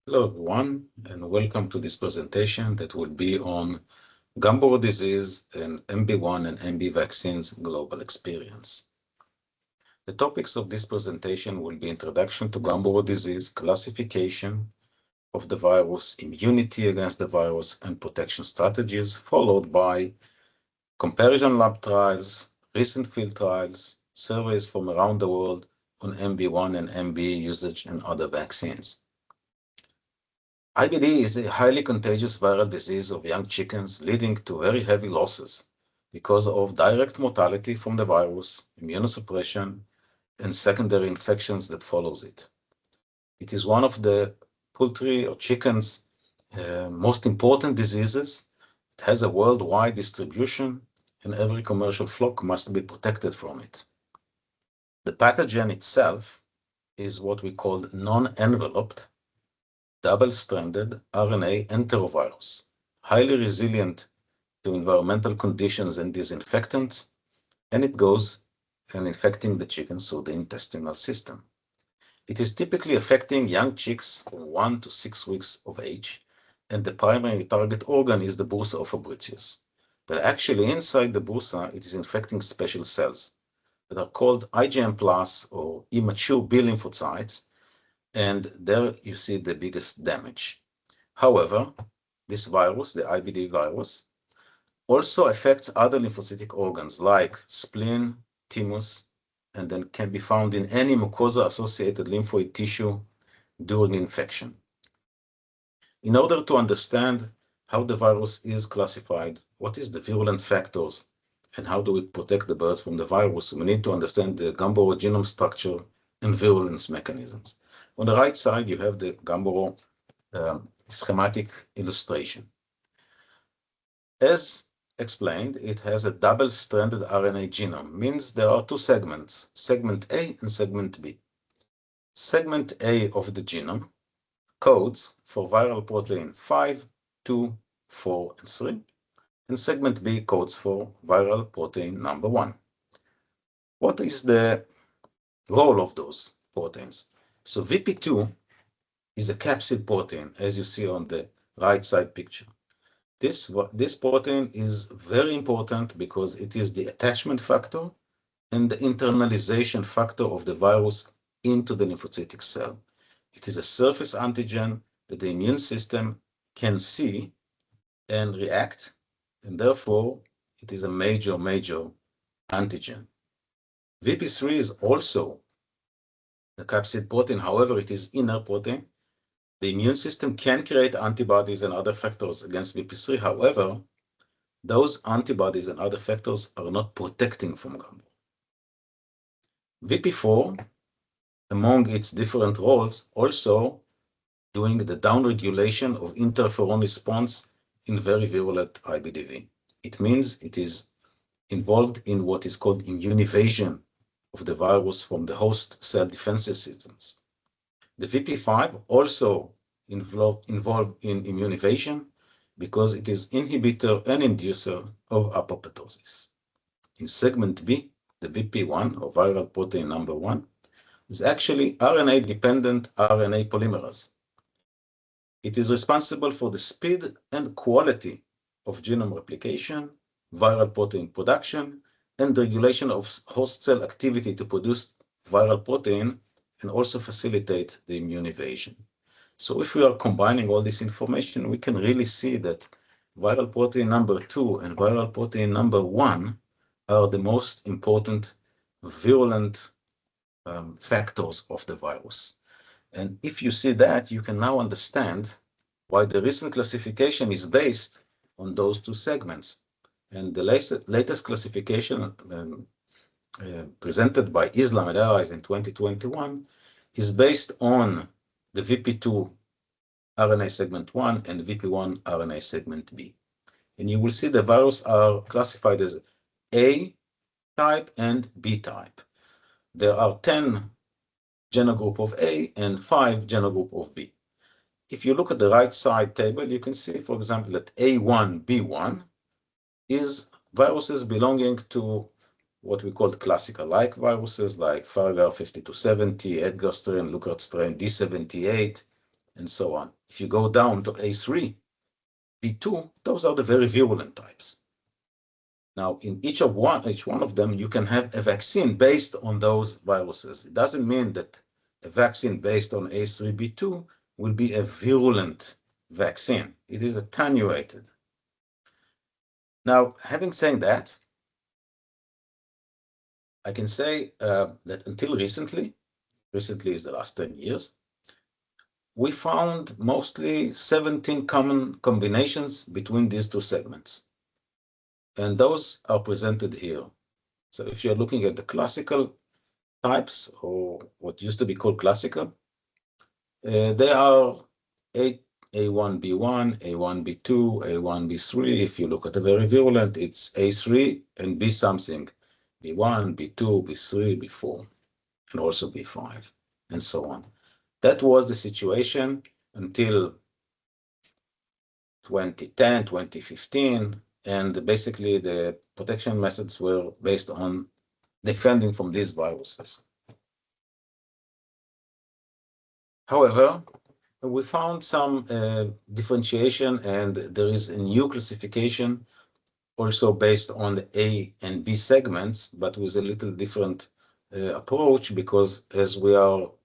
Hello everyone, and welcome to this presentation that will be on Gumboro disease and MB-1 and MB vaccines global experience. The topics of this presentation will be introduction to Gumboro disease, classification of the virus, immunity against the virus, and protection strategies, followed by comparison lab trials, recent field trials, surveys from around the world on MB-1 and MB usage and other vaccines. IBD is a highly contagious viral disease of young chickens leading to very heavy losses because of direct mortality from the virus, immunosuppression, and secondary infections that follows it. It is one of the poultry or chickens' most important diseases. It has a worldwide distribution, and every commercial flock must be protected from it. The pathogen itself is what we call non-enveloped, double-stranded RNA enterovirus, highly resilient to environmental conditions and disinfectants, and it goes and infecting the chickens through the intestinal system. It is typically affecting young chicks from 1 to 6 weeks of age, and the primary target organ is the bursa of Fabricius. But actually inside the bursa, it is infecting special cells that are called IgM plus or immature B lymphocytes, and there you see the biggest damage. However, this virus, the IBD virus, also affects other lymphocytic organs like spleen, thymus, and then can be found in any mucosa-associated lymphoid tissue during infection. In order to understand how the virus is classified, what is the virulent factors, and how do we protect the birds from the virus, we need to understand the Gumboro genome structure and virulence mechanisms. On the right side, you have the Gumboro schematic illustration. As explained, it has a double-stranded RNA genome, means there are two segments, segment A and segment B. Segment A of the genome codes for viral protein 5, 2, 4, and 3, and segment B codes for viral protein number 1. What is the role of those proteins? So VP2 is a capsid protein, as you see on the right side picture. This protein is very important because it is the attachment factor and the internalization factor of the virus into the lymphocytic cell. It is a surface antigen that the immune system can see and react, and therefore it is a major antigen. VP3 is also the capsid protein, however, it is inner protein. The immune system can create antibodies and other factors against VP3. However, those antibodies and other factors are not protecting from Gumboro. VP4, among its different roles, also doing the downregulation of interferon response in very virulent IBDV. It means it is involved in what is called immune evasion of the virus from the host cell defenses systems. The VP5 also involved in immune evasion because it is inhibitor and inducer of apoptosis. In segment B, the VP1 or viral protein number 1 is actually RNA-dependent RNA polymerase. It is responsible for the speed and quality of genome replication, viral protein production, and regulation of host cell activity to produce viral protein and also facilitate the immune evasion. So if we are combining all this information, we can really see that viral protein number 2 and viral protein number 1 are the most important virulent factors of the virus. And if you see that, you can now understand why the recent classification is based on those two segments. And the latest classification presented by Islam and allies in 2021 is based on the VP2 RNA segment 1 and VP1 RNA segment B. And you will see the virus are classified as A type and B type. There are 10 genogroup of A and 5 genogroup of B. If you look at the right side table, you can see, for example, that A1, B1 is viruses belonging to what we call classical-like viruses like Fargar 5270, Edgar strain, Lukert strain, D78, and so on. If you go down to A3, B2, those are the very virulent types. Now, in each one of them, you can have a vaccine based on those viruses. It doesn't mean that a vaccine based on A3B2 will be a virulent vaccine. It is attenuated. Now, having said that, I can say that until recently is the last 10 years, we found mostly 17 common combinations between these two segments. And those are presented here. So if you're looking at the classical types, or what used to be called classical, they are A1B1, A1B2, A1B3. If you look at the very virulent, it's A3 and B something, B1, B2, B3, B4, and also B5, and so on. That was the situation until 2010, 2015, and basically the protection methods were based on defending from these viruses. However, we found some differentiation, and there is a new classification also based on the A and B segments, but with a little different approach, because as we know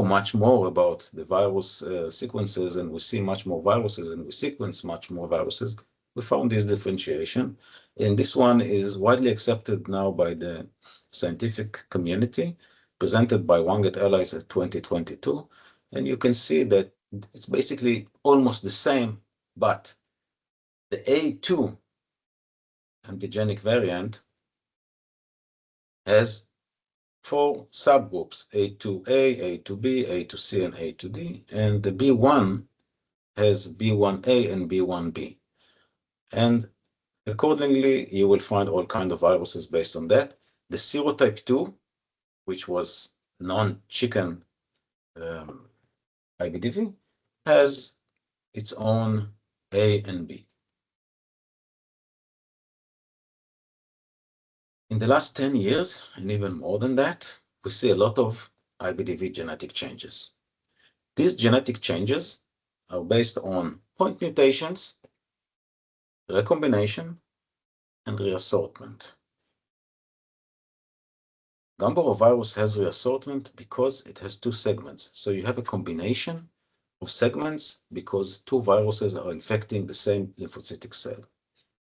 much more about the virus sequences, and we see much more viruses, and we sequence much more viruses, we found this differentiation. And this one is widely accepted now by the scientific community, presented by Wang et al. At 2022. And you can see that it's basically almost the same, but the A2 antigenic variant has 4 subgroups, A2A, A2B, A2C, and A2D, and the B1 has B1A and B1B. And accordingly, you will find all kinds of viruses based on that. The serotype 2, which was non-chicken IBDV, has its own A and B. In the last 10 years, and even more than that, we see a lot of IBDV genetic changes. These genetic changes are based on point mutations, recombination, and reassortment. Gumboro virus has reassortment because it has 2 segments. So you have a combination of segments because 2 viruses are infecting the same lymphocytic cell.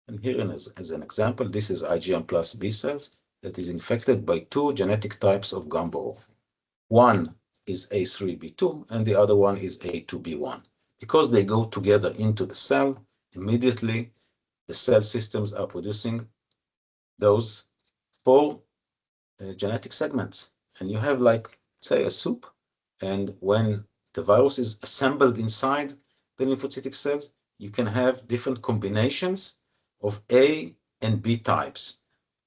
And here, as an example, this is IgM plus B cells that is infected by 2 genetic types of Gumboro. One is A3B2 and the other one is A2B1. Because they go together into the cell, immediately the cell systems are producing those 4 genetic segments. And you have, like, say, a soup, and when the virus is assembled inside the lymphocytic cells, you can have different combinations of A and B types.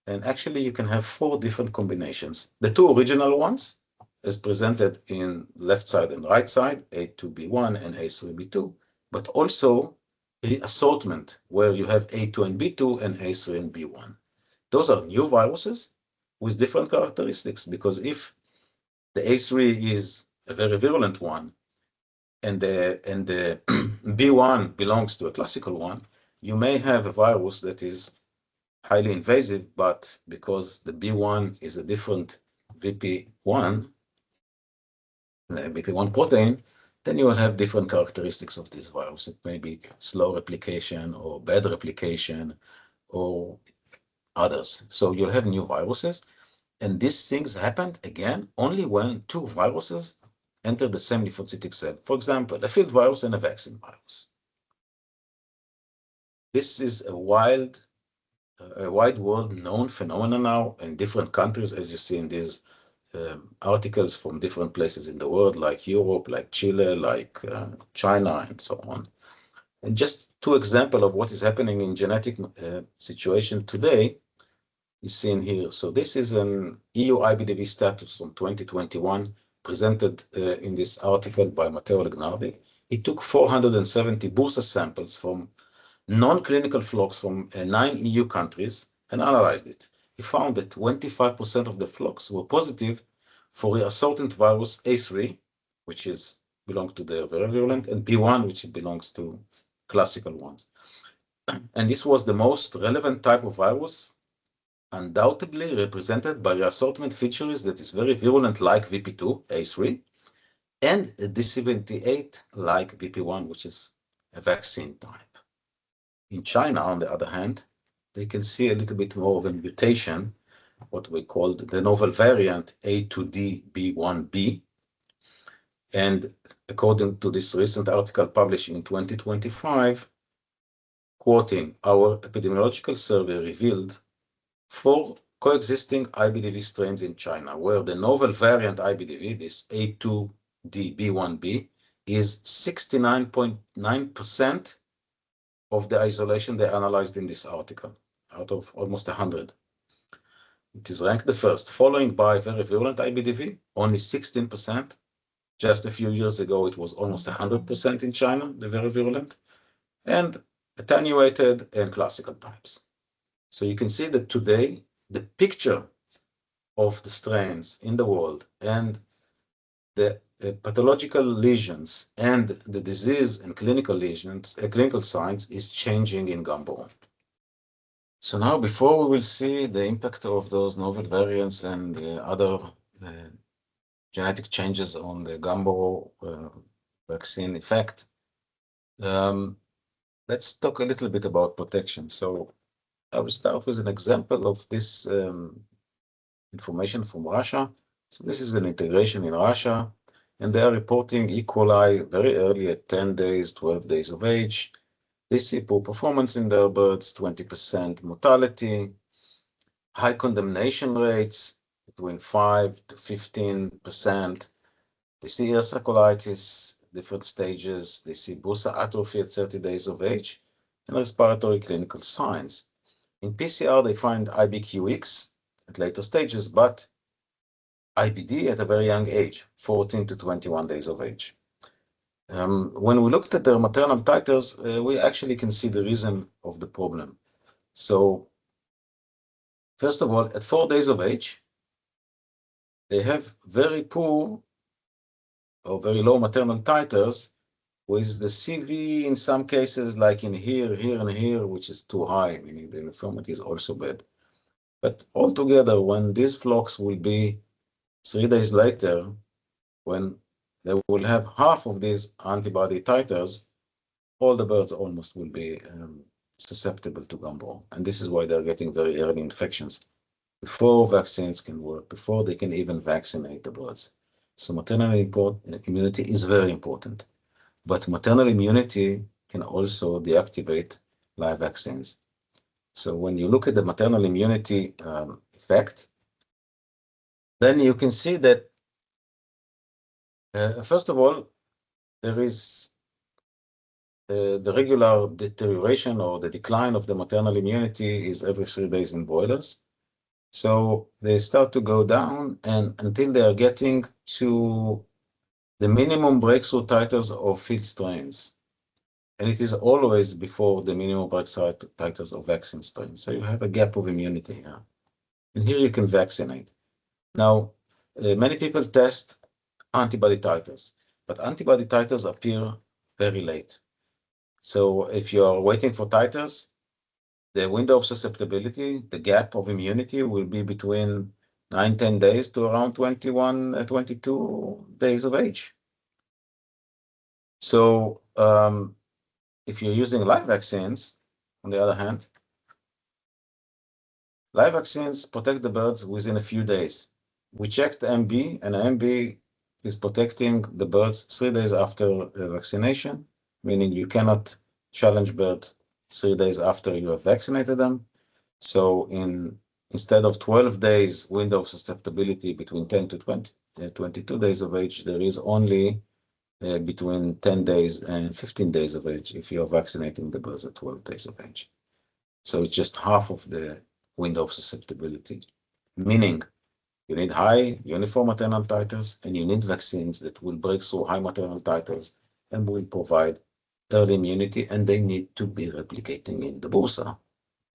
And actually, you can have 4 different combinations. The 2 original ones, as presented in left side and right side, A2B1 and A3B2, but also the assortment where you have A2 and B2 and A3 and B1. Those are new viruses with different characteristics, because if the A3 is a very virulent one and the B1 belongs to a classical one, you may have a virus that is highly invasive, but because the B1 is a different VP1, the VP1 protein, then you will have different characteristics of this virus. It may be slow replication or bad replication or others. So you'll have new viruses. And these things happened, again, only when 2 viruses enter the same lymphocytic cell. For example, a field virus and a vaccine virus. This is a wide world known phenomenon now in different countries, as you see in these articles from different places in the world, like Europe, like Chile, like China, and so on. And just 2 examples of what is happening in genetic situation today is seen here. So this is an EU IBDV status from 2021, presented in this article by Matteo Legnardi. He took 470 bursa samples from non-clinical flocks from 9 EU countries and analyzed it. He found that 25% of the flocks were positive for reassortant virus A3, which is belong to the very virulent, and B1, which belongs to classical ones. And this was the most relevant type of virus, undoubtedly represented by the assortment features that is very virulent like VP2, A3, and a D78 like VP1, which is a vaccine type. In China, on the other hand, they can see a little bit more of a mutation, what we called the novel variant A2D-B1B. And according to this recent article published in 2025, quoting, our epidemiological survey revealed 4 coexisting IBDV strains in China, where the novel variant IBDV, this A2D-B1B, is 69.9% of the isolation they analyzed in this article, out of almost 100. It is ranked the first, following by very virulent IBDV, only 16%. Just a few years ago, it was almost 100% in China, the very virulent, and attenuated and classical types. So you can see that today, the picture of the strains in the world and the pathological lesions and the disease and clinical lesions, clinical signs is changing in Gumboro. So now, before we will see the impact of those novel variants and other genetic changes on the Gumboro vaccine effect, let's talk a little bit about protection. So I will start with an example of this information from Russia. So this is an integration in Russia, and they are reporting E. coli very early at 10 days, 12 days of age. They see poor performance in their birds, 20% mortality, high condemnation rates between 5 to 15%. They see ulcer colitis, different stages. They see bursa atrophy at 30 days of age, and respiratory clinical signs. In PCR, they find IBQX at later stages, but IBD at a very young age, 14 to 21 days of age. When we looked at their maternal titers, we actually can see the reason of the problem. So, first of all, at 4 days of age, they have very poor or very low maternal titers, with the CV in some cases, like in here, and here, which is too high, meaning the uniformity is also bad. But altogether, when these flocks will be 3 days later, when they will have half of these antibody titers, all the birds almost will be susceptible to Gumboro. And this is why they're getting very early infections before vaccines can work, before they can even vaccinate the birds. So maternal immunity is very important. But maternal immunity can also deactivate live vaccines. So when you look at the maternal immunity effect, then you can see that, first of all, there is the regular deterioration or the decline of the maternal immunity is every 3 days in boilers. So they start to go down, and until they are getting to the minimum breakthrough titers of field strains. And it is always before the minimum breakthrough titers of vaccine strains. So you have a gap of immunity here. And here you can vaccinate. Now, many people test antibody titers, but antibody titers appear very late. So if you are waiting for titers, the window of susceptibility, the gap of immunity will be between 9-10 days to around 22 days of age. So if you're using live vaccines, on the other hand, live vaccines protect the birds within a few days. We checked MB, and MB is protecting the birds 3 days after vaccination, meaning you cannot challenge birds 3 days after you have vaccinated them. So instead of 12 days window of susceptibility between 10 to 22 days of age, there is only between 10 days and 15 days of age if you're vaccinating the birds at 12 days of age. So it's just half of the window of susceptibility, meaning you need high uniform maternal titers, and you need vaccines that will break through high maternal titers and will provide early immunity, and they need to be replicating in the bursa.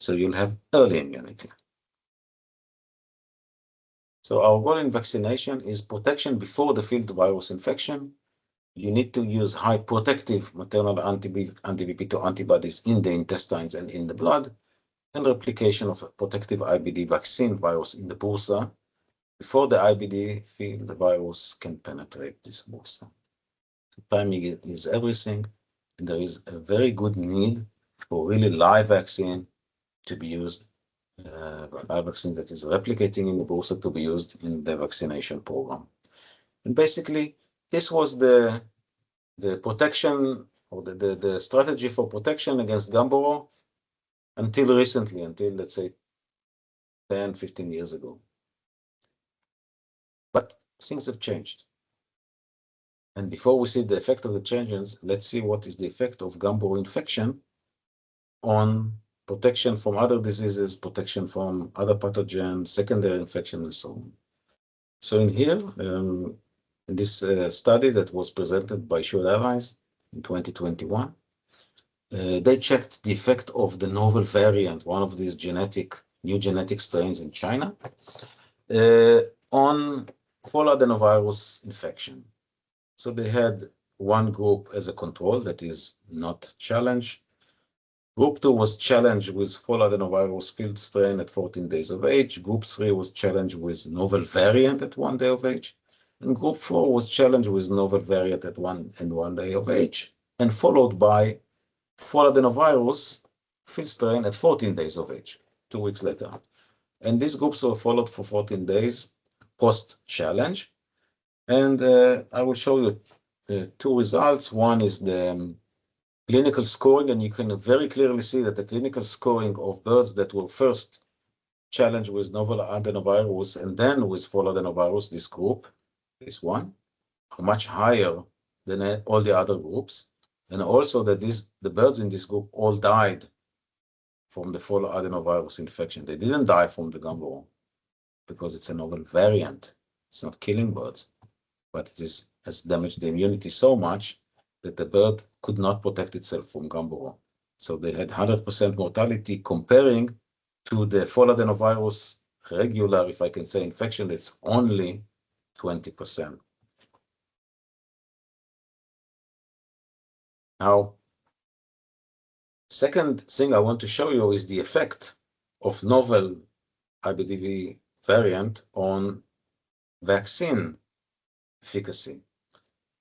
So you'll have early immunity. So our goal in vaccination is protection before the field virus infection, you need to use high protective maternal anti-VP2 antibodies in the intestines and in the blood, and replication of a protective IBD vaccine virus in the bursa before the IBD field the virus can penetrate this bursa. Timing is everything, and there is a very good need for really live vaccine to be used, live vaccine that is replicating in the bursa to be used in the vaccination program. And basically, this was the protection or the strategy for protection against Gumboro until recently, until let's say 10, 15 years ago. But things have changed. And before we see the effect of the changes, let's see what is the effect of Gumboro infection on protection from other diseases, protection from other pathogens, secondary infection, and so on. So in here, in this study that was presented by Shoal Allies in 2021, they checked the effect of the novel variant, one of these new genetic strains in China, on fall adenovirus infection. So they had one group as a control that is not challenged. Group 2 was challenged with fall adenovirus field strain at 14 days of age. Group 3 was challenged with novel variant at 1 day of age. And Group 4 was challenged with novel variant at 1 day of age, and followed by fall adenovirus field strain at 14 days of age, 2 weeks later. And these groups were followed for 14 days post-challenge. And I will show you 2 results. One is the clinical scoring, and you can very clearly see that the clinical scoring of birds that were first challenged with novel adenovirus and then with fall adenovirus, this group, this one, are much higher than all the other groups. And also that the birds in this group all died from the fall adenovirus infection. They didn't die from the Gumboro because it's a novel variant. It's not killing birds, but it has damaged the immunity so much that the bird could not protect itself from Gumboro. So they had 100% mortality comparing to the fall adenovirus regular, if I can say, infection, that's only 20%. Now, second thing I want to show you is the effect of novel IBDV variant on vaccine efficacy.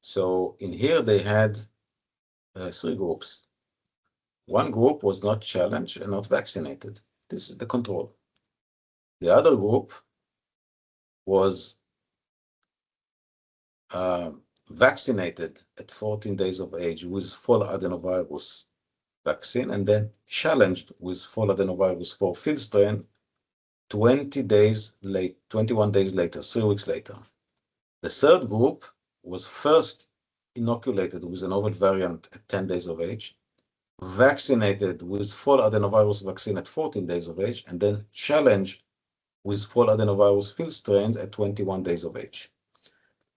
So in here they had 3 groups. One group was not challenged and not vaccinated. This is the control. The other group was vaccinated at 14 days of age with fall adenovirus vaccine, and then challenged with fall adenovirus for field strain 21 days later, 3 weeks later. The third group was first inoculated with a novel variant at 10 days of age, vaccinated with fall adenovirus vaccine at 14 days of age, and then challenged with fall adenovirus field strains at 21 days of age.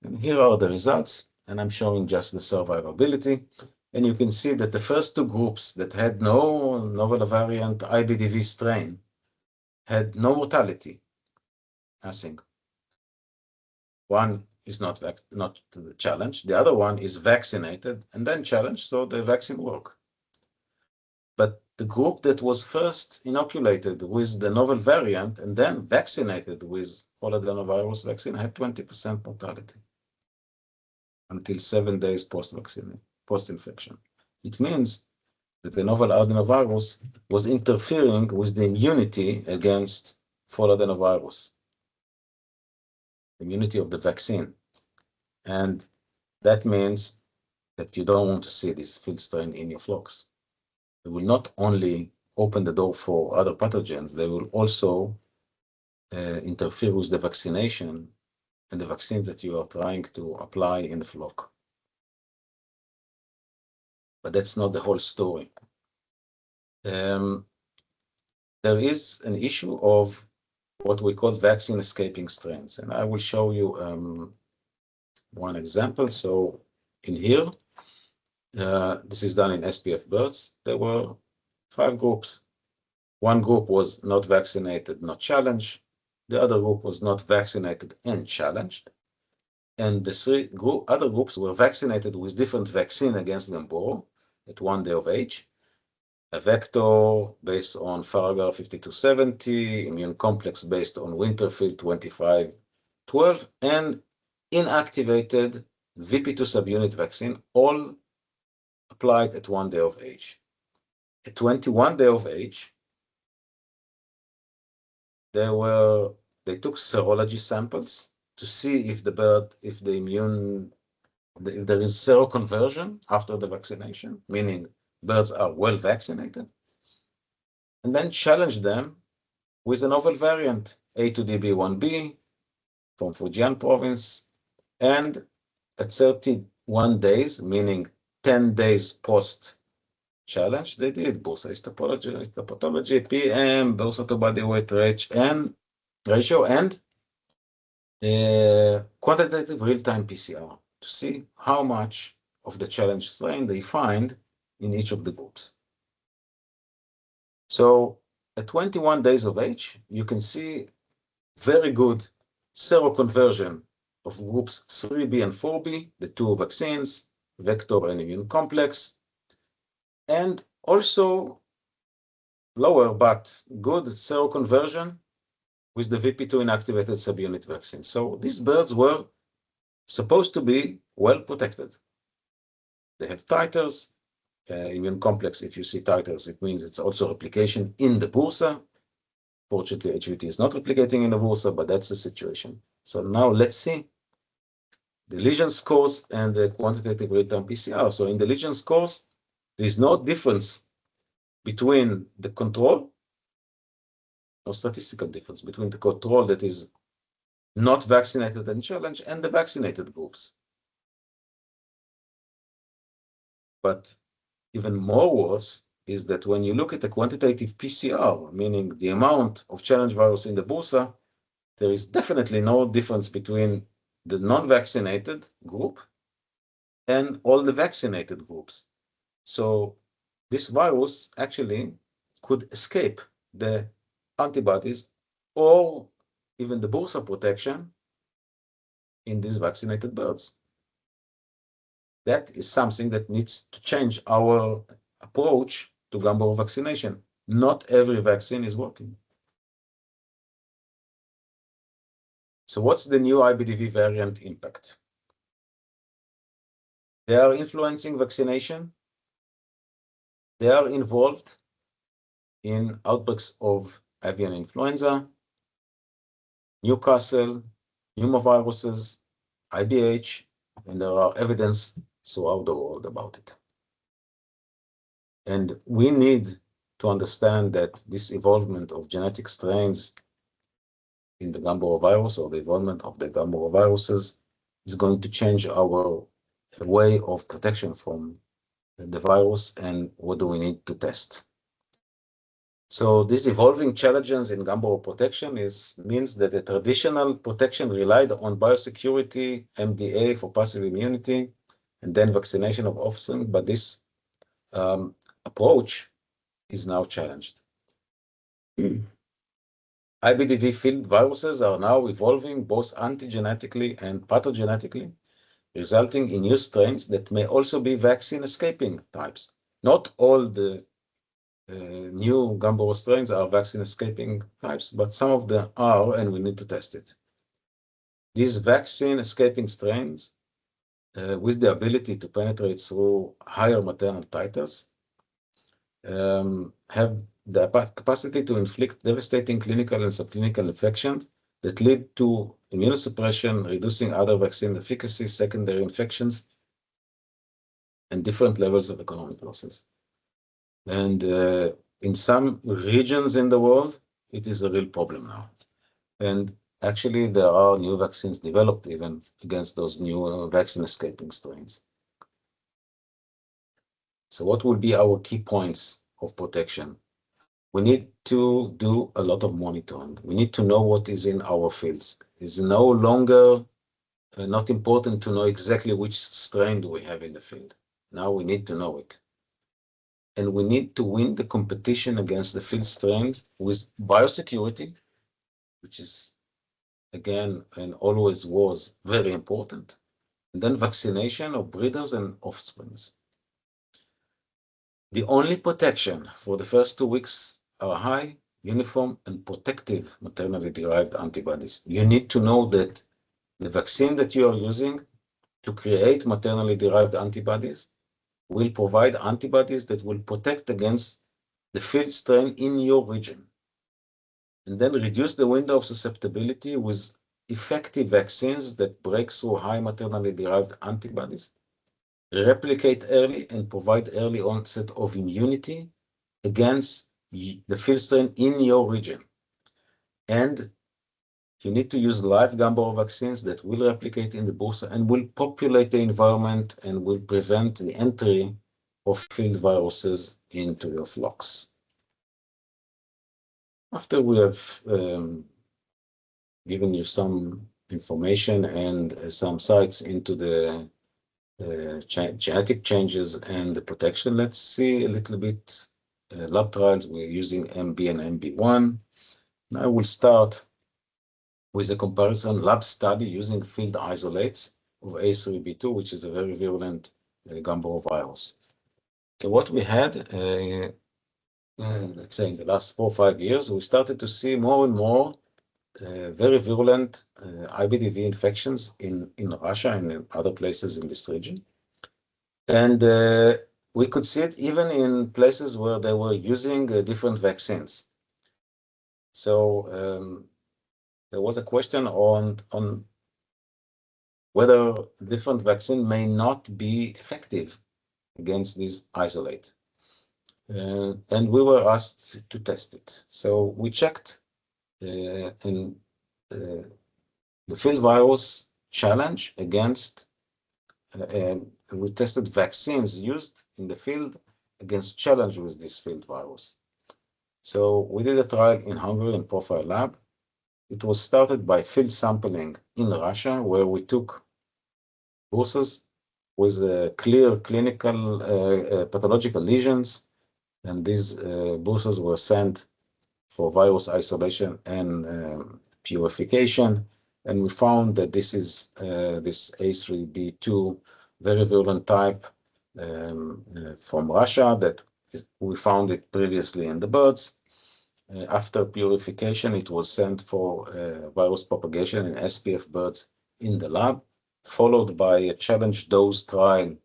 And here are the results, and I'm showing just the survivability. And you can see that the first 2 groups that had no novel variant IBDV strain had no mortality, nothing. One is not challenged, the other one is vaccinated and then challenged, so the vaccine worked. But the group that was first inoculated with the novel variant and then vaccinated with fall adenovirus vaccine had 20% mortality until 7 days post-infection. It means that the novel adenovirus was interfering with the immunity against fall adenovirus, immunity of the vaccine. And that means that you don't want to see this field strain in your flocks. They will not only open the door for other pathogens, they will also interfere with the vaccination and the vaccines that you are trying to apply in the flock. But that's not the whole story. There is an issue of what we call vaccine escaping strains, and I will show you one example. So in here, this is done in SPF birds. There were 5 groups. One group was not vaccinated, not challenged. The other group was not vaccinated and challenged. And the three other groups were vaccinated with different vaccine against Gumboro at 1 day of age. A vector based on Farragut 5270, immune complex based on Winterfield 2512, and inactivated VP2 subunit vaccine, all applied at 1 day of age. At 21 day of age, they took serology samples to see if the bird, if there is seroconversion after the vaccination, meaning birds are well vaccinated, and then challenged them with a novel variant, A2DB1B from Fujian province, and at 31 days, meaning 10 days post challenge, they did Bursa histopathology, PM, Bursa to body weight ratio, and quantitative real-time PCR to see how much of the challenge strain they find in each of the groups. So at 21 days of age, you can see very good seroconversion of groups 3B and 4B, the two vaccines, vector and immune complex, and also lower but good seroconversion with the VP2 inactivated subunit vaccine. So these birds were supposed to be well protected. They have titers, immune complex. If you see titers, it means it's also replication in the bursa. Fortunately, HVT is not replicating in the bursa, but that's the situation. So now let's see the lesion scores and the quantitative real-time PCR. So in the lesion scores, there's no difference between the control, no statistical difference between the control that is not vaccinated and challenged and the vaccinated groups. But even more worse is that when you look at the quantitative PCR, meaning the amount of challenge virus in the bursa, there is definitely no difference between the non-vaccinated group and all the vaccinated groups. So this virus actually could escape the antibodies or even the bursa protection in these vaccinated birds. That is something that needs to change our approach to Gumboro vaccination. Not every vaccine is working. So what's the new IBDV variant impact? They are influencing vaccination. They are involved in outbreaks of avian influenza, Newcastle, pneumoviruses, IBH, and there are evidence throughout the world about it. And we need to understand that this involvement of genetic strains in the Gumboro virus or the involvement of the Gumboro viruses is going to change our way of protection from the virus and what do we need to test. So these evolving challenges in Gumboro protection means that the traditional protection relied on biosecurity, MDA for passive immunity, and then vaccination of offspring, but this approach is now challenged. IBDV field viruses are now evolving both antigenetically and pathogenetically, resulting in new strains that may also be vaccine escaping types. Not all the new Gumboro strains are vaccine escaping types, but some of them are, and we need to test it. These vaccine escaping strains, with the ability to penetrate through higher maternal titers, have the capacity to inflict devastating clinical and subclinical infections that lead to immunosuppression, reducing other vaccine efficacy, secondary infections, and different levels of economic losses. And in some regions in the world, it is a real problem now. And actually, there are new vaccines developed even against those new vaccine escaping strains. So what will be our key points of protection? We need to do a lot of monitoring. We need to know what is in our fields. It's no longer not important to know exactly which strain do we have in the field. Now we need to know it. And we need to win the competition against the field strains with biosecurity, which is again, and always was very important. And then vaccination of breeders and offsprings. The only protection for the first 2 weeks are high, uniform, and protective maternally derived antibodies. You need to know that the vaccine that you are using to create maternally derived antibodies will provide antibodies that will protect against the field strain in your region, and then reduce the window of susceptibility with effective vaccines that break through high maternally derived antibodies, replicate early, and provide early onset of immunity against the field strain in your region. And you need to use live Gumboro vaccines that will replicate in the bursa and will populate the environment and will prevent the entry of field viruses into your flocks. After we have given you some information and some sights into the genetic changes and the protection, let's see a little bit lab trials. We're using MB and MB-1. Now we'll start with a comparison lab study using field isolates of A3B2, which is a very virulent Gumboro virus. So what we had, let's say in the last 4 or 5 years, we started to see more and more very virulent IBDV infections in Russia and in other places in this region. And we could see it even in places where they were using different vaccines. So there was a question on whether different vaccine may not be effective against this isolate. And we were asked to test it. So we checked in the field virus challenge against, we tested vaccines used in the field against challenge with this field virus. So we did a trial in Hungary in Profile Lab. It was started by field sampling in Russia, where we took bursas with clear clinical pathological lesions, and these bursas were sent for virus isolation and purification. And we found that this is this A3B2 very virulent type from Russia, that we found it previously in the birds. After purification, it was sent for virus propagation in SPF birds in the lab, followed by a challenge dose trial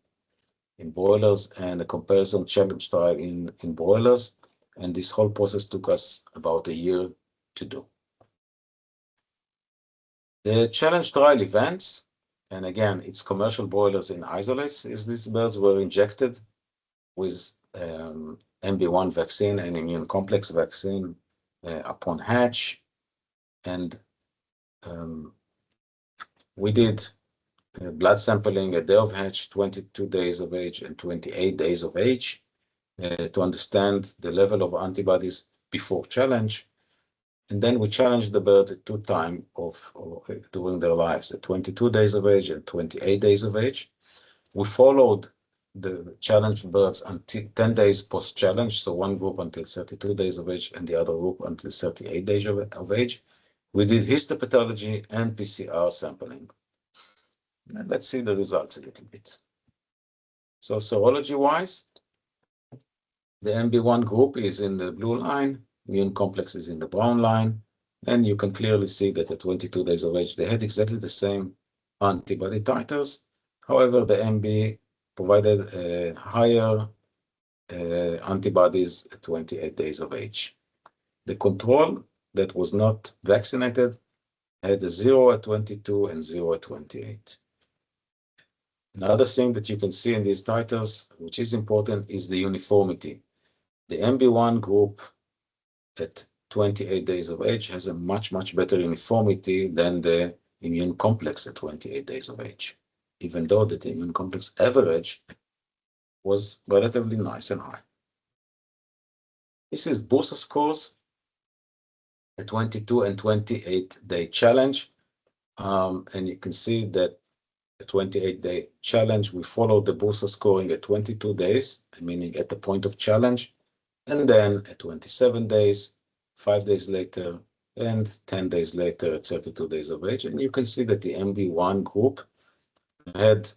in broilers and a comparison challenge trial in broilers. And this whole process took us about a year to do. The challenge trial events, and again, it's commercial broilers in isolates, is these birds were injected with MB-1 vaccine and immune complex vaccine upon hatch. And we did blood sampling at day of hatch, 22 days of age and 28 days of age, to understand the level of antibodies before challenge. And then we challenged the birds at 2 times during their lives, at 22 days of age and 28 days of age. We followed the challenged birds until 10 days post-challenge, so one group until 32 days of age and the other group until 38 days of age. We did histopathology and PCR sampling. And let's see the results a little bit. So serology-wise, the MB-1 group is in the blue line, immune complex is in the brown line, and you can clearly see that at 22 days of age, they had exactly the same antibody titers. However, the MB provided higher antibodies at 28 days of age. The control that was not vaccinated had a 0 at 22 and 0 at 28. Another thing that you can see in these titers, which is important, is the uniformity. The MB-1 group at 28 days of age has a much, much better uniformity than the immune complex at 28 days of age, even though the immune complex average was relatively nice and high. This is bursa scores at 22 and 28 day challenge. And you can see that the 28-day challenge, we followed the bursa scoring at 22 days, meaning at the point of challenge, and then at 27 days, 5 days later, and 10 days later at 32 days of age. And you can see that the MB-1 group had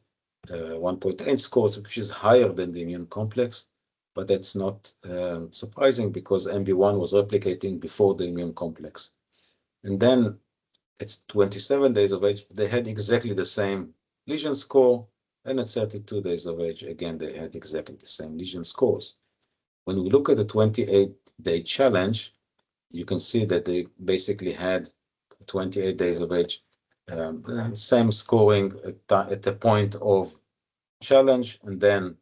1.8 scores, which is higher than the immune complex, but that's not surprising because MB-1 was replicating before the immune complex. And then at 27 days of age, they had exactly the same lesion score, and at 32 days of age, again, they had exactly the same lesion scores. When we look at the 28-day challenge, you can see that they basically had 28 days of age, same scoring at the point of challenge, and then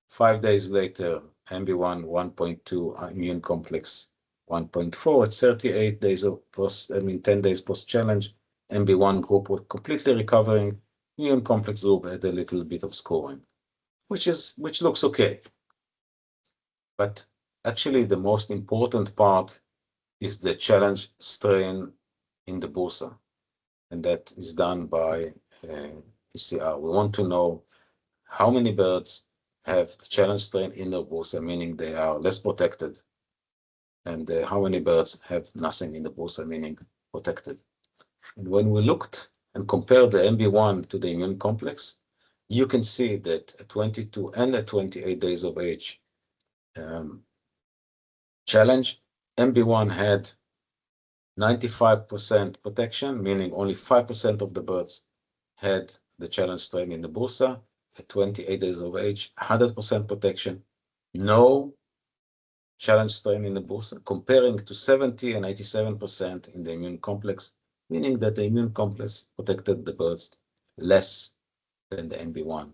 5 days later, MB-1 1.2, immune complex 1.4. At 38 days of 10 days post-challenge, MB-1 group was completely recovering. Immune complex group had a little bit of scoring, which looks okay. But actually, the most important part is the challenge strain in the bursa, and that is done by PCR. We want to know how many birds have the challenge strain in their bursa, meaning they are less protected, and how many birds have nothing in the bursa, meaning protected. And when we looked and compared the MB-1 to the immune complex, you can see that at 22 and at 28 days of age challenge, MB-1 had 95% protection, meaning only 5% of the birds had the challenge strain in the bursa. At 28 days of age, 100% protection, no challenge strain in the bursa, comparing to 70 and 87% in the immune complex, meaning that the immune complex protected the birds less than the MB-1.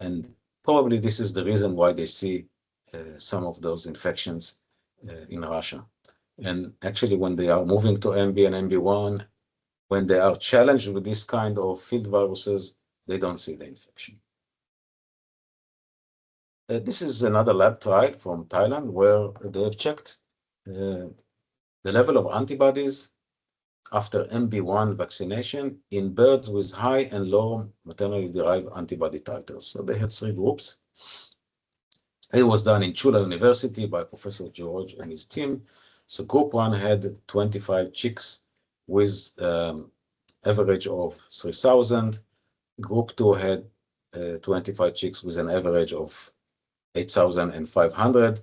And probably this is the reason why they see some of those infections in Russia. And actually, when they are moving to MB and MB-1, when they are challenged with this kind of field viruses, they don't see the infection. This is another lab trial from Thailand where they have checked the level of antibodies after MB-1 vaccination in birds with high and low maternally derived antibody titers. So they had 3 groups. It was done in Chula University by Professor George and his team. So group 1 had 25 chicks with average of 3,000. Group 2 had 25 chicks with an average of 8,500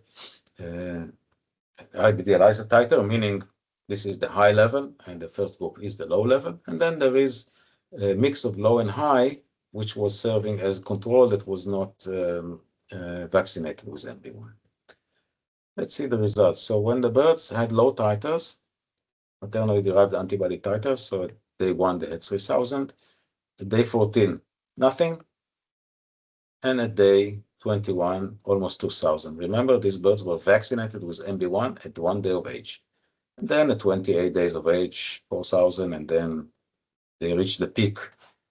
IBD ELISA titer, meaning this is the high level and the first group is the low level. And then there is a mix of low and high, which was serving as control that was not vaccinated with MB-1. Let's see the results. So when the birds had low titers, maternally derived antibody titers, so at day 1 they had 3,000, at day 14 nothing, and at day 21 almost 2,000. Remember, these birds were vaccinated with MB-1 at 1 day of age. And then at 28 days of age, 4,000, and then they reached the peak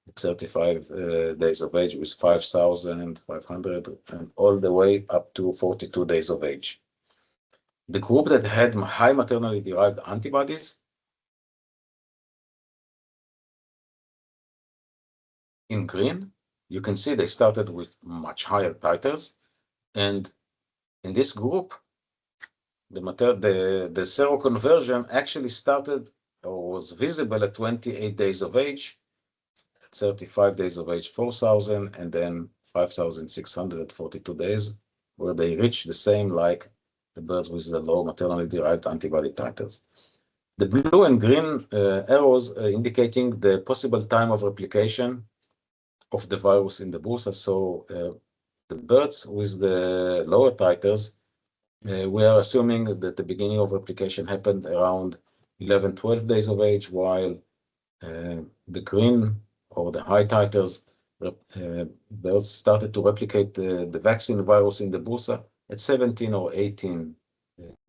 at 35 days of age with 5,500, and all the way up to 42 days of age. The group that had high maternally derived antibodies in green, you can see they started with much higher titers, and in this group, the seroconversion actually started or was visible at 28 days of age, at 35 days of age 4,000, and then 5,642 days, where they reached the same like the birds with the low maternally derived antibody titers. The blue and green arrows indicating the possible time of replication of the virus in the bursa. So the birds with the lower titers, we are assuming that the beginning of replication happened around 11, 12 days of age, while the green or the high titers birds started to replicate the vaccine virus in the bursa at 17 or 18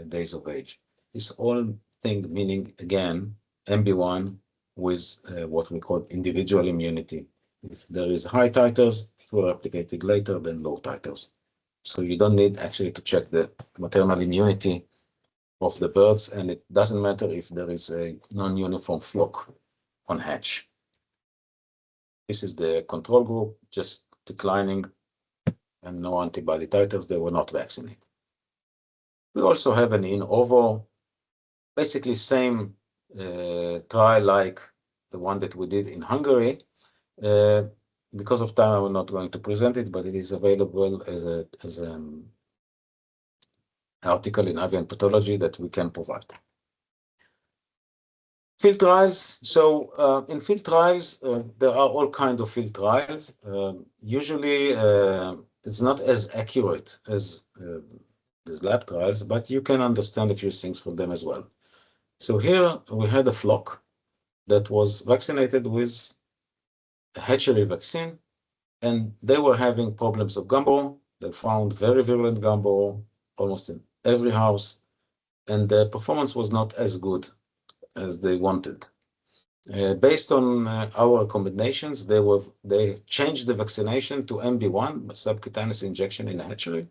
days of age. This all thing meaning, again, MB-1 with what we call individual immunity. If there is high titers, it will replicate later than low titers. So you don't need actually to check the maternal immunity of the birds, and it doesn't matter if there is a non-uniform flock on hatch. This is the control group, just declining and no antibody titers. They were not vaccinated. We also have an in ovo, basically same trial like the one that we did in Hungary. Because of time, I'm not going to present it, but it is available as an article in Avian Pathology that we can provide. Field trials. So in field trials, there are all kinds of field trials. Usually, it's not as accurate as these lab trials, but you can understand a few things from them as well. So here we had a flock that was vaccinated with a hatchery vaccine, and they were having problems of Gumboro. They found very virulent Gumboro almost in every house, and the performance was not as good as they wanted. Based on our recommendations, they changed the vaccination to MB-1, subcutaneous injection in a hatchery,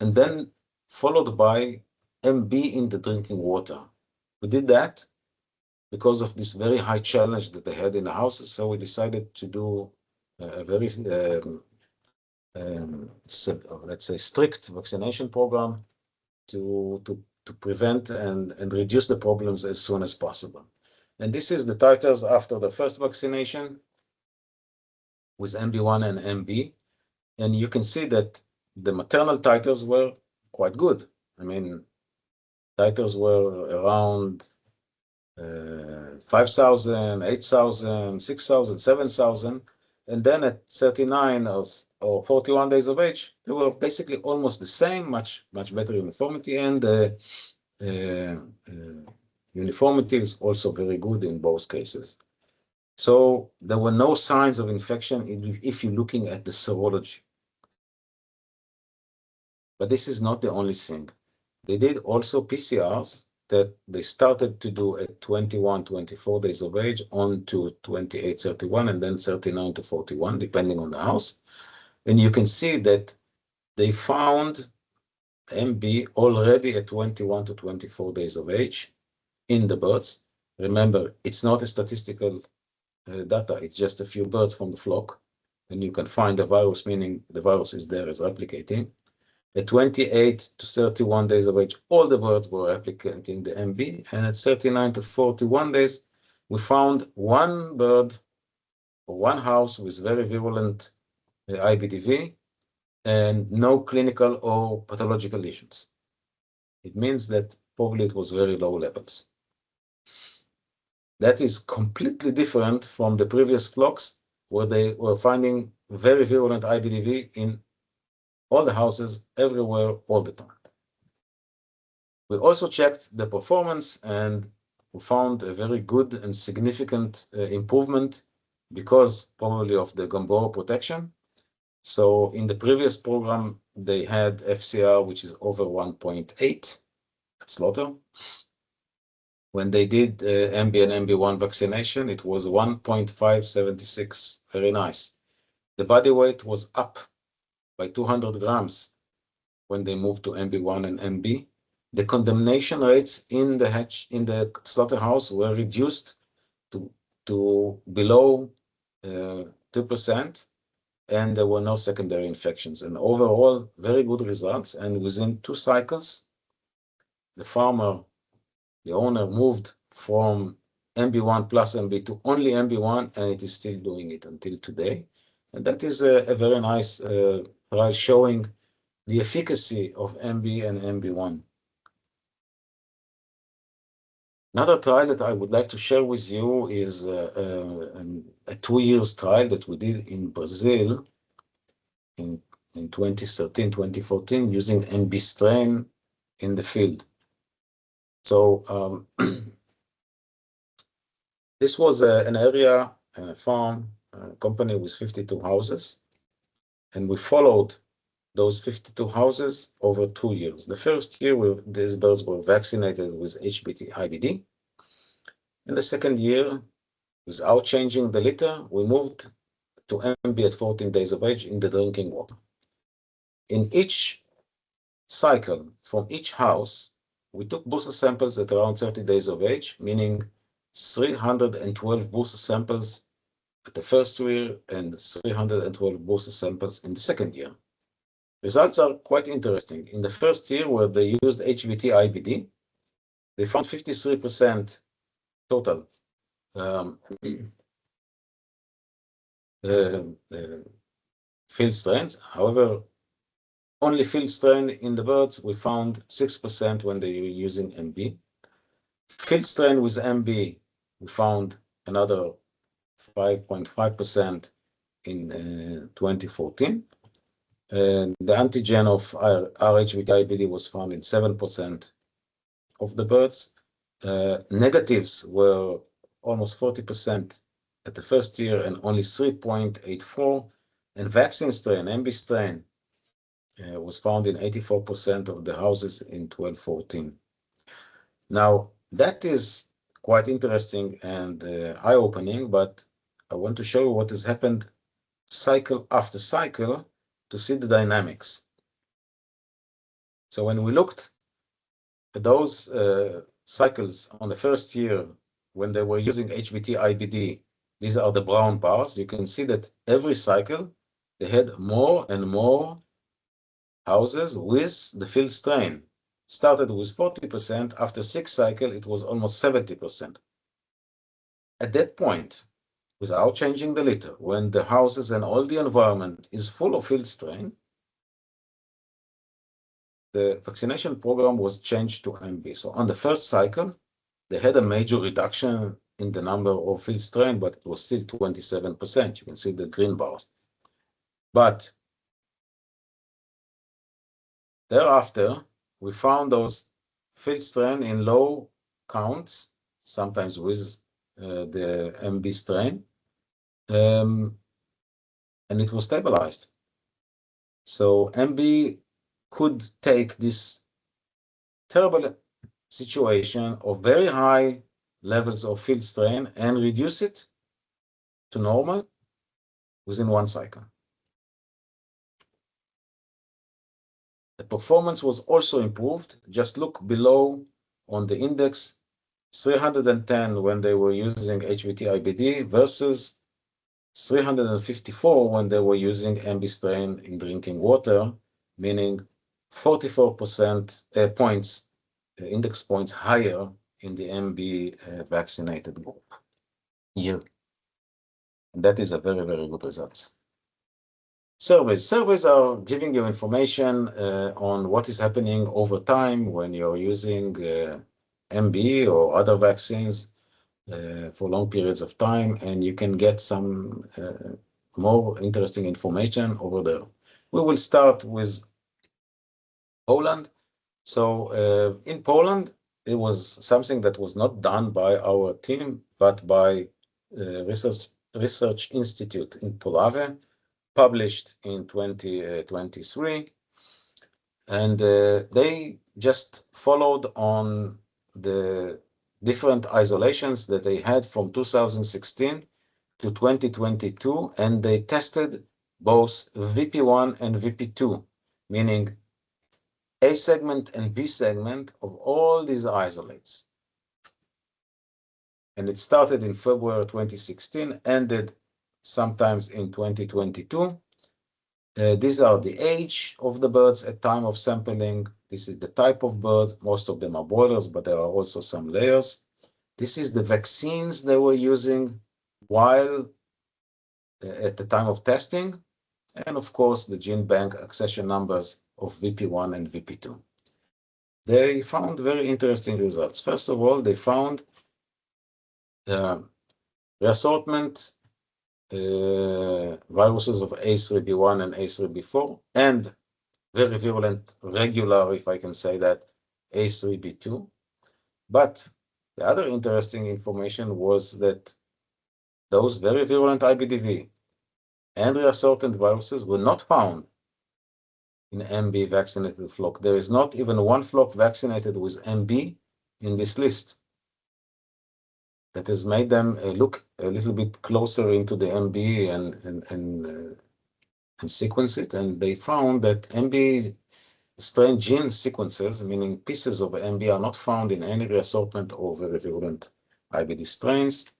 and then followed by MB in the drinking water. We did that because of this very high challenge that they had in the houses, so we decided to do a very, let's say, strict vaccination program to prevent and reduce the problems as soon as possible. And this is the titers after the first vaccination with MB-1 and MB. And you can see that the maternal titers were quite good. I mean, titers were around 5,000, 8,000, 6,000, 7,000. And then at 39 or 41 days of age, they were basically almost the same, much better uniformity, and uniformity is also very good in both cases. So there were no signs of infection if you're looking at the serology. But this is not the only thing. They did also PCRs that they started to do at 21, 24 days of age on to 28, 31, and then 39 to 41, depending on the house. And you can see that they found MB already at 21 to 24 days of age in the birds. Remember, it's not a statistical data, it's just a few birds from the flock, and you can find the virus, meaning the virus is there as replicating. At 28 to 31 days of age, all the birds were replicating the MB, and at 39 to 41 days, we found one bird or one house with very virulent IBDV and no clinical or pathological lesions. It means that probably it was very low levels. That is completely different from the previous flocks where they were finding very virulent IBDV in all the houses, everywhere, all the time. We also checked the performance and we found a very good and significant improvement because probably of the Gumboro protection. So in the previous program, they had FCR, which is over 1.8 at slaughter. When they did MB and MB1 vaccination, it was 1.576, very nice. The body weight was up by 200 grams when they moved to MB1 and MB. The condemnation rates in the slaughterhouse were reduced to below 2%, and there were no secondary infections. And overall, very good results. And within 2 cycles, the owner moved from MB1 plus MB to only MB1, and it is still doing it until today. And that is a very nice trial showing the efficacy of MB and MB1. Another trial that I would like to share with you is a 2 years trial that we did in Brazil in 2013, 2014, using MB strain in the field. So this was an area, a farm, a company with 52 houses, and we followed those 52 houses over 2 years. The first year, these birds were vaccinated with HBT-IBD. In the second year, without changing the litter, we moved to MB at 14 days of age in the drinking water. In each cycle, from each house, we took booster samples at around 30 days of age, meaning 312 booster samples at the first year and 312 booster samples in the second year. Results are quite interesting. In the first year, where they used HVT-IBD, they found 53% total field strains. However, only field strain in the birds, we found 6% when they were using MB. Field strain with MB, we found another 5.5% in 2014. The antigen of RHVT-IBD was found in 7% of the birds. Negatives were almost 40% at the first year and only 3.84. And vaccine strain, MB strain, was found in 84% of the houses in 2014. Now, that is quite interesting and eye-opening, but I want to show you what has happened cycle after cycle to see the dynamics. So when we looked at those cycles on the first year when they were using HVT-IBD, these are the brown bars, you can see that every cycle they had more and more houses with the field strain. Started with 40%, after 6 cycles it was almost 70%. At that point, without changing the litter, when the houses and all the environment is full of field strain, the vaccination program was changed to MB. So on the first cycle, they had a major reduction in the number of field strain, but it was still 27%. You can see the green bars. But thereafter, we found those field strain in low counts, sometimes with the MB strain, and it was stabilized. So MB could take this terrible situation of very high levels of field strain and reduce it to normal within 1 cycle. The performance was also improved. Just look below on the index, 310 when they were using HVT-IBD versus 354 when they were using MB strain in drinking water, meaning 44% points, index points higher in the MB vaccinated group here. And that is a very, very good result. Surveys are giving you information on what is happening over time when you're using MB or other vaccines for long periods of time, and you can get some more interesting information over there. We will start with Poland. So in Poland, it was something that was not done by our team, but by Research Institute in Puławy, published in 2023. And they just followed on the different isolations that they had from 2016 to 2022, and they tested both VP1 and VP2, meaning A segment and B segment of all these isolates. And it started in February 2016, ended sometimes in 2022. These are the age of the birds at time of sampling. This is the type of bird. Most of them are broilers, but there are also some layers. This is the vaccines they were using while at the time of testing. And of course, the gene bank accession numbers of VP1 and VP2. They found very interesting results. First of all, they found reassortment viruses of A3B1 and A3B4, and very virulent, regular, if I can say that, A3B2. But the other interesting information was that those very virulent IBDV and reassorted viruses were not found in MB vaccinated flock. There is not even one flock vaccinated with MB in this list. That has made them look a little bit closer into the MB and sequence it, and they found that MB strain gene sequences, meaning pieces of MB, are not found in any reassortment of very virulent IBD strains.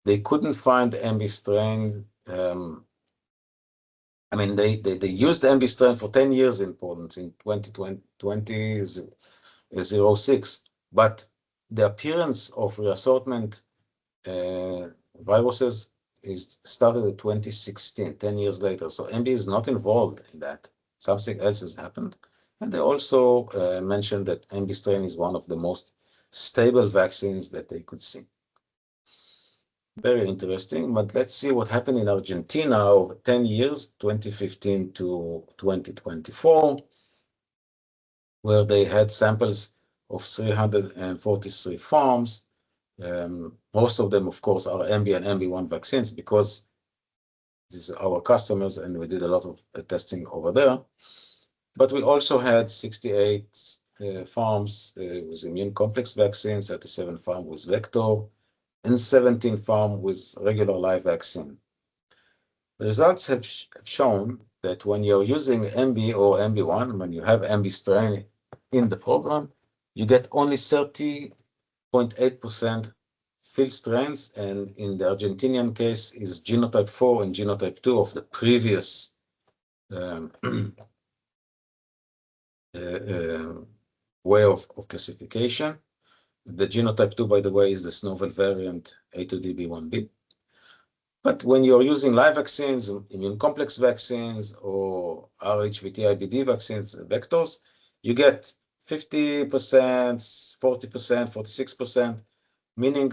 They couldn't find MB strain. I mean, they used MB strain for 10 years in Poland in 2006, but the appearance of reassortment viruses started in 2016, 10 years later. So MB is not involved in that. Something else has happened. And they also mentioned that MB strain is one of the most stable vaccines that they could see. Very interesting, but let's see what happened in Argentina over 10 years, 2015 to 2024, where they had samples of 343 farms. Most of them, of course, are MB and MB-1 vaccines because these are our customers and we did a lot of testing over there. But we also had 68 farms with immune complex vaccines, 37 farms with vector, and 17 farms with regular live vaccine. The results have shown that when you're using MB or MB-1, when you have MB strain in the program, you get only 30.8% field strains, and in the Argentinian case is genotype 4 and genotype 2 of the previous way of classification. The genotype 2, by the way, is this novel variant A2DB1B. But when you're using live vaccines, immune complex vaccines, or RHVT IBD vaccines, vectors, you get 50%, 40%, 46%, meaning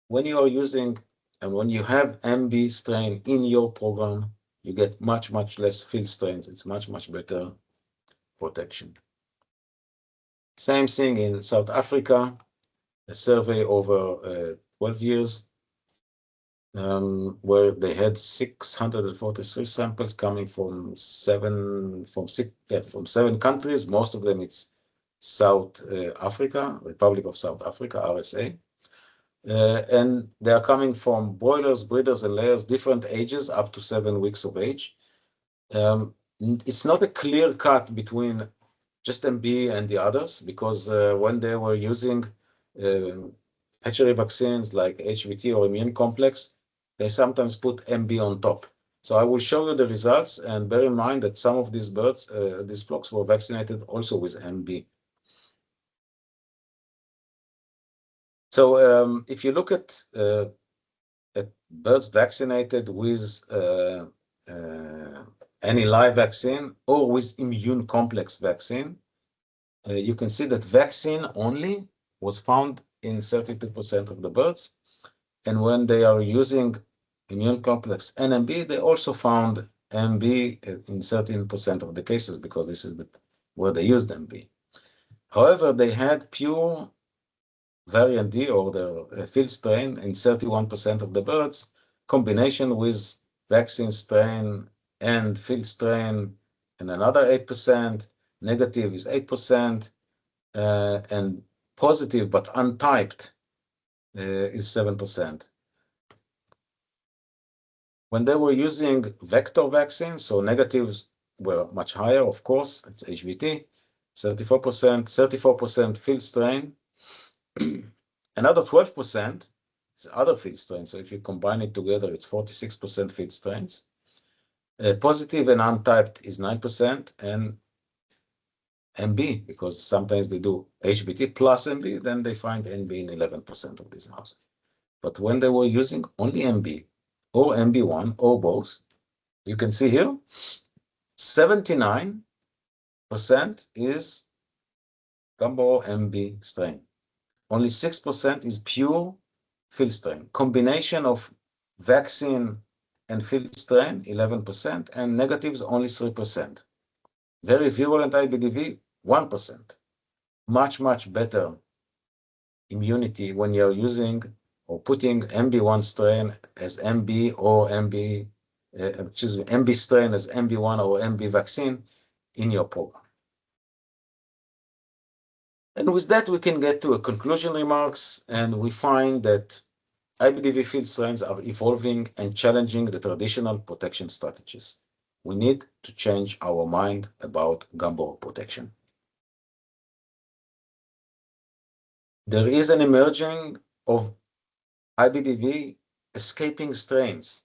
when you are using and when you have MB strain in your program, you get much, much less field strains. It's much, much better protection. Same thing in South Africa, a survey over 12 years, where they had 643 samples coming from seven countries. Most of them it's South Africa, Republic of South Africa, RSA. And they are coming from broilers, breeders, and layers, different ages, up to 7 weeks of age. It's not a clear cut between just MB and the others, because when they were using hatchery vaccines like HVT or immune complex, they sometimes put MB on top. So I will show you the results, and bear in mind that some of these birds, these flocks were vaccinated also with MB. So if you look at birds vaccinated with any live vaccine or with immune complex vaccine, you can see that vaccine only was found in 32% of the birds. And when they are using immune complex and MB, they also found MB in 13% of the cases, because this is where they used MB. However, they had pure variant D, or the field strain, in 31% of the birds, combination with vaccine strain and field strain, and another 8%, negative is 8%, and positive but untyped is 7%. When they were using vector vaccines, so negatives were much higher, of course, it's HVT, 34% field strain. Another 12% is other field strains. So if you combine it together, it's 46% field strains. Positive and untyped is 9%, and MB, because sometimes they do HBT plus MB, then they find MB in 11% of these houses. But when they were using only MB or MB1 or both, you can see here, 79% is Gumboro MB strain. Only 6% is pure field strain. Combination of vaccine and field strain, 11%, and negatives only 3%. Very virulent IBDV, 1%. Much, much better immunity when you're using or putting MB1 strain as MB or MB, MB strain as MB1 or MB vaccine in your program. And with that, we can get to a conclusion remarks, and we find that IBDV field strains are evolving and challenging the traditional protection strategies. We need to change our mind about Gumboro protection. There is an emerging of IBDV escaping strains.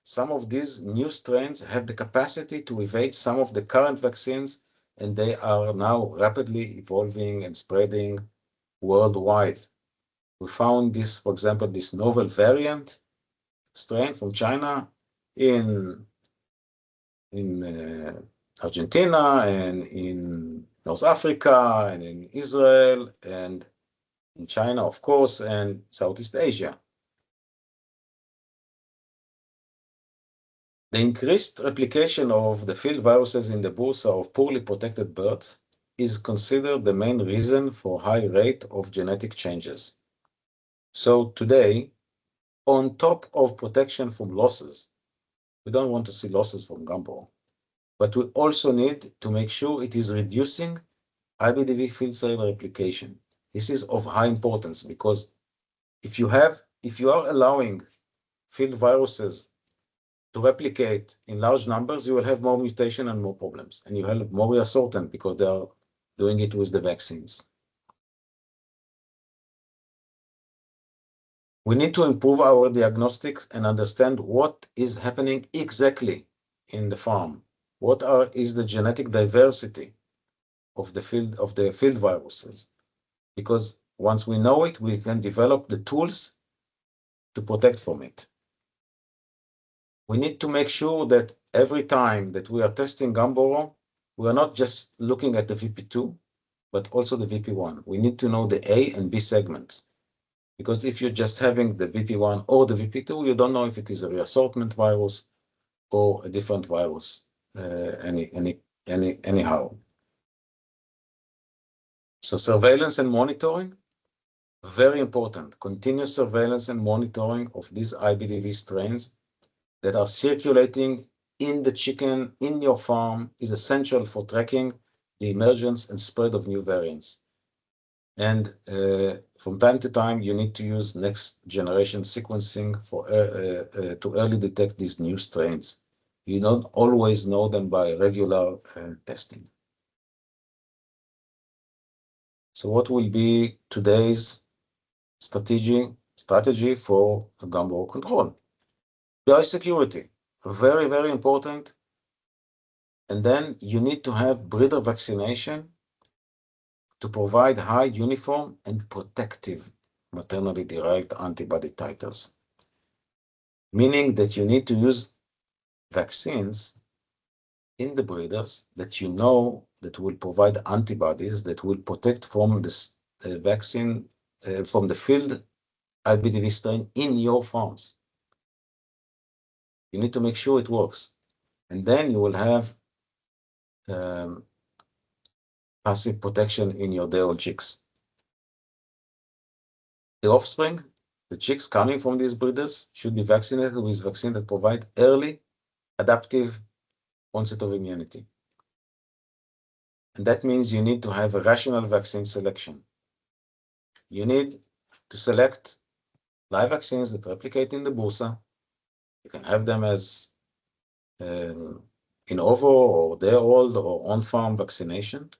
Some of these new strains have the capacity to evade some of the current vaccines, and they are now rapidly evolving and spreading worldwide. We found this, for example, this novel variant strain from China in Argentina and in North Africa and in Israel and in China, of course, and Southeast Asia. The increased replication of the field viruses in the bursa of poorly protected birds is considered the main reason for high rate of genetic changes. So today, on top of protection from losses, we don't want to see losses from Gumboro, but we also need to make sure it is reducing IBDV field cell replication. This is of high importance because if you are allowing field viruses to replicate in large numbers, you will have more mutation and more problems, and you have more reassortment because they are doing it with the vaccines. We need to improve our diagnostics and understand what is happening exactly in the farm. What is the genetic diversity of the field viruses? Because once we know it, we can develop the tools to protect from it. We need to make sure that every time that we are testing Gumboro, we are not just looking at the VP2, but also the VP1. We need to know the A and B segments. Because if you're just having the VP1 or the VP2, you don't know if it is a reassortment virus or a different virus anyhow. So surveillance and monitoring, very important. Continuous surveillance and monitoring of these IBDV strains that are circulating in the chicken in your farm is essential for tracking the emergence and spread of new variants. And from time to time, you need to use next generation sequencing to early detect these new strains. You don't always know them by regular testing. So what will be today's strategy for Gumboro control? Biosecurity, very, very important. And then you need to have breeder vaccination to provide high uniform and protective maternally derived antibody titers, meaning that you need to use vaccines in the breeders that you know that will provide antibodies that will protect from this vaccine from the field IBDV strain in your farms. You need to make sure it works, and then you will have passive protection in your day-old chicks. The offspring, the chicks coming from these breeders, should be vaccinated with vaccines that provide early adaptive onset of immunity. And that means you need to have a rational vaccine selection. You need to select live vaccines that replicate in the bursa. You can have them as in ovo or day-old or on-farm vaccination,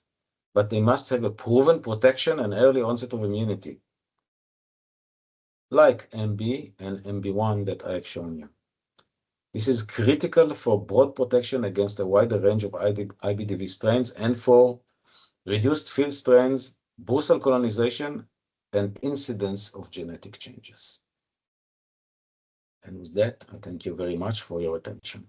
but they must have a proven protection and early onset of immunity, like MB and MB-1 that I've shown you. This is critical for broad protection against a wider range of IBDV strains and for reduced field strains, bursal colonization, and incidence of genetic changes. And with that, I thank you very much for your attention.